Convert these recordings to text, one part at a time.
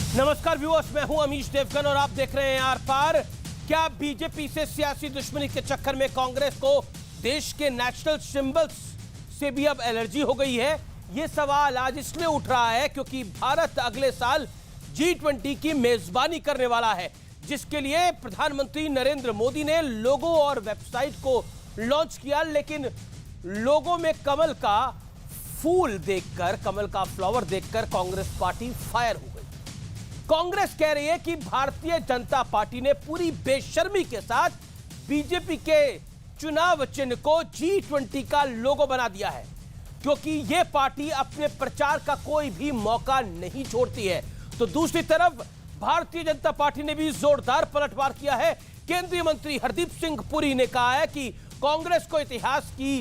नमस्कार व्यूअर्स, मैं हूं अमीश देवगन और आप देख रहे हैं आर पार। क्या बीजेपी से सियासी दुश्मनी के चक्कर में कांग्रेस को देश के नेशनल सिंबल्स से भी अब एलर्जी हो गई है? यह सवाल आज इसलिए उठ रहा है क्योंकि भारत अगले साल G20 की मेजबानी करने वाला है, जिसके लिए प्रधानमंत्री नरेंद्र मोदी ने लोगो और वेबसाइट को लॉन्च किया। लेकिन लोगों में कमल का फूल देखकर, कमल का फ्लावर देखकर कांग्रेस पार्टी फायर हो गई। कांग्रेस कह रही है कि भारतीय जनता पार्टी ने पूरी बेशर्मी के साथ बीजेपी के चुनाव चिन्ह को G20 का लोगो बना दिया है, क्योंकि यह पार्टी अपने प्रचार का कोई भी मौका नहीं छोड़ती है। तो दूसरी तरफ भारतीय जनता पार्टी ने भी जोरदार पलटवार किया है। केंद्रीय मंत्री हरदीप सिंह पुरी ने कहा है कि कांग्रेस को इतिहास की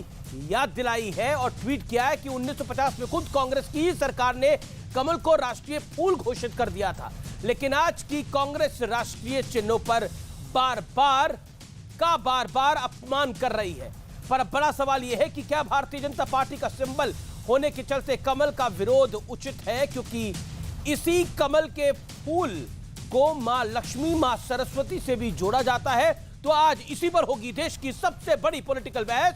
याद दिलाई है और ट्वीट किया है कि 1950 में खुद कांग्रेस की सरकार ने कमल को राष्ट्रीय फूल घोषित कर दिया था, लेकिन आज की कांग्रेस राष्ट्रीय चिन्हों पर बार बार अपमान कर रही है। पर अब बड़ा सवाल यह है कि क्या भारतीय जनता पार्टी का सिंबल होने के चलते कमल का विरोध उचित है, क्योंकि इसी कमल के फूल को मां लक्ष्मी, मां सरस्वती से भी जोड़ा जाता है। तो आज इसी पर होगी देश की सबसे बड़ी पॉलिटिकल बहस।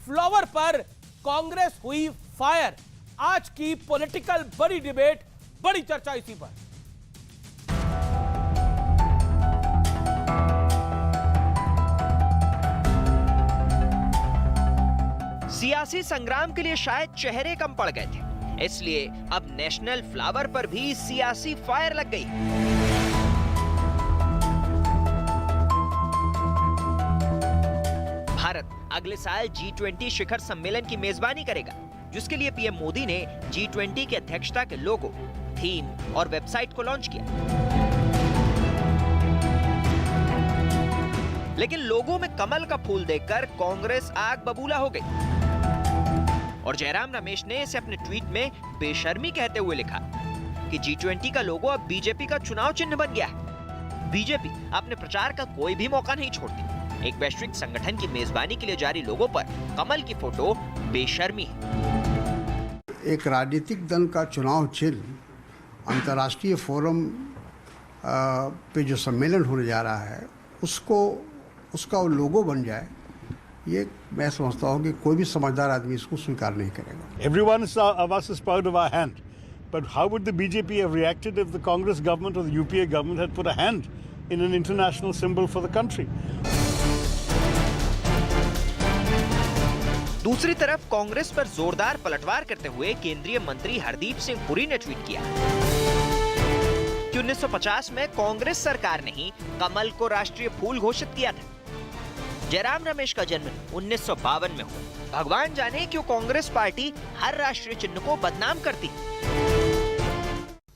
फ्लावर पर कांग्रेस हुई फायर। आज की पॉलिटिकल बड़ी डिबेट, बड़ी चर्चा इसी पर। सियासी संग्राम के लिए शायद चेहरे कम पड़ गए थे, इसलिए अब नेशनल फ्लावर पर भी सियासी फायर लग गई। भारत अगले साल G20 शिखर सम्मेलन की मेजबानी करेगा, जिसके लिए पीएम मोदी ने G20 की अध्यक्षता के लोगो, थीम और वेबसाइट को लॉन्च किया। लेकिन लोगों में कमल का फूल देखकर कांग्रेस आग बबूला हो गई और जयराम रमेश ने इसे अपने ट्वीट में बेशर्मी कहते हुए लिखा कि G20 का लोगो अब बीजेपी का चुनाव चिन्ह बन गया है। बीजेपी अपने प्रचार का कोई भी मौका नहीं छोड़ती। एक वैश्विक संगठन की मेजबानी के लिए जारी लोगो पर कमल की फोटो बेशर्मी है। एक राजनीतिक दल का चुनाव चिन्ह अंतर्राष्ट्रीय फोरम पे जो सम्मेलन होने जा रहा है उसका लोगो बन जाए, ये मैं समझता हूँ कि कोई भी समझदार आदमी इसको स्वीकार नहीं करेगा। Everyone of us is proud of our hand, but how would the BJP have reacted if the Congress government or the UPA government had put a hand in an international symbol for the country? दूसरी तरफ कांग्रेस पर जोरदार पलटवार करते हुए केंद्रीय मंत्री हरदीप सिंह पुरी ने ट्वीट किया कि 1950 में कांग्रेस सरकार ने ही कमल को राष्ट्रीय फूल घोषित किया था। जयराम रमेश का जन्म 1952 में हुआ। भगवान जाने क्यों कांग्रेस पार्टी हर राष्ट्रीय चिन्ह को बदनाम करती है।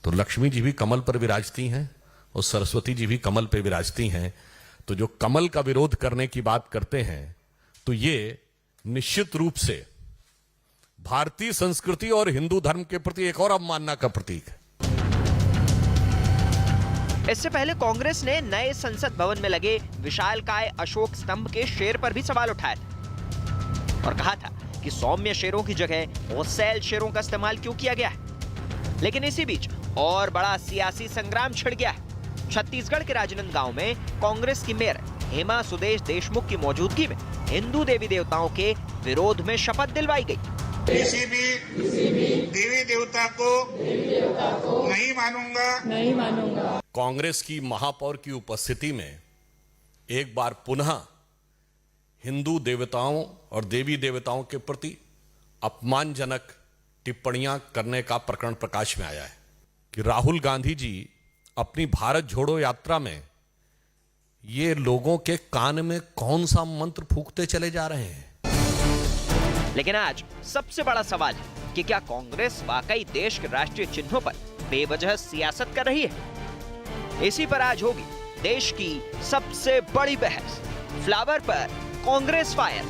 तो लक्ष्मी जी भी कमल पर विराजती हैं और सरस्वती जी भी कमल पर विराजती हैं। तो जो कमल का विरोध करने की बात करते हैं, तो ये निश्चित रूप से भारतीय संस्कृति और हिंदू धर्म के प्रति एक और अवमानना का प्रतीक है। इससे पहले कांग्रेस ने नए संसद भवन में लगे विशालकाय अशोक स्तंभ के शेर पर भी सवाल उठाया था और कहा था कि सौम्य शेरों की जगह ओसैल शेरों का इस्तेमाल क्यों किया गया है। लेकिन इसी बीच और बड़ा सियासी संग्राम छिड़ गया है। छत्तीसगढ़ के राजनांदगांव में कांग्रेस की मेयर हेमा सुदेश देशमुख की मौजूदगी में हिंदू देवी देवताओं के विरोध में शपथ दिलवाई गई। किसी भी देवी देवता को नहीं मानूंगा। कांग्रेस की महापौर की उपस्थिति में एक बार पुनः हिंदू देवताओं और देवी देवताओं के प्रति अपमानजनक टिप्पणियां करने का प्रकरण प्रकाश में आया है कि राहुल गांधी जी अपनी भारत जोड़ो यात्रा में ये लोगों के कान में कौन सा मंत्र फूंकते चले जा रहे हैं। लेकिन आज सबसे बड़ा सवाल है कि क्या कांग्रेस वाकई देश के राष्ट्रीय चिन्हों पर बेवजह सियासत कर रही है। इसी पर आज होगी देश की सबसे बड़ी बहस। फ्लावर पर कांग्रेस फायर।